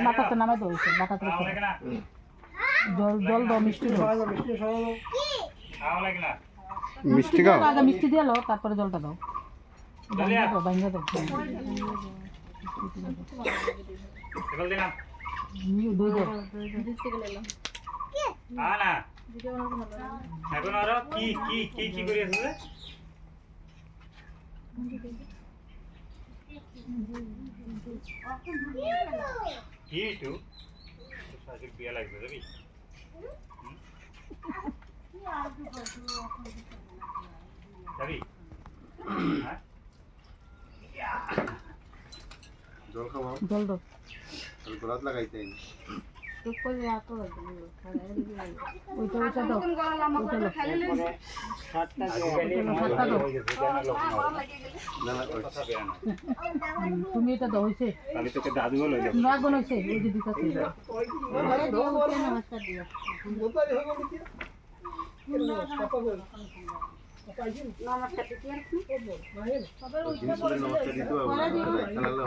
মাথাতে নামাই তো হয়েছে বাটাতে জল জল দাও মিষ্টি মিষ্টি দাও আগে মিষ্টি দিয়ে লো তারপরে জলটা দাও বাইঙ্গা দাও এখন আরো কি কি কি কি করে আছে কি তো সাজির বিয়া লাগবে যাবি যাবি হ্যাঁ জল খাওয়াও জল দাও জল গলাত লাগাইতে ওইটা ওইটা দাও তুমি এটা দাও হয়েছে তাহলে তোকে দাদু বলো রাগন হয়েছে ওই যে দুটো নমস্কার দিতে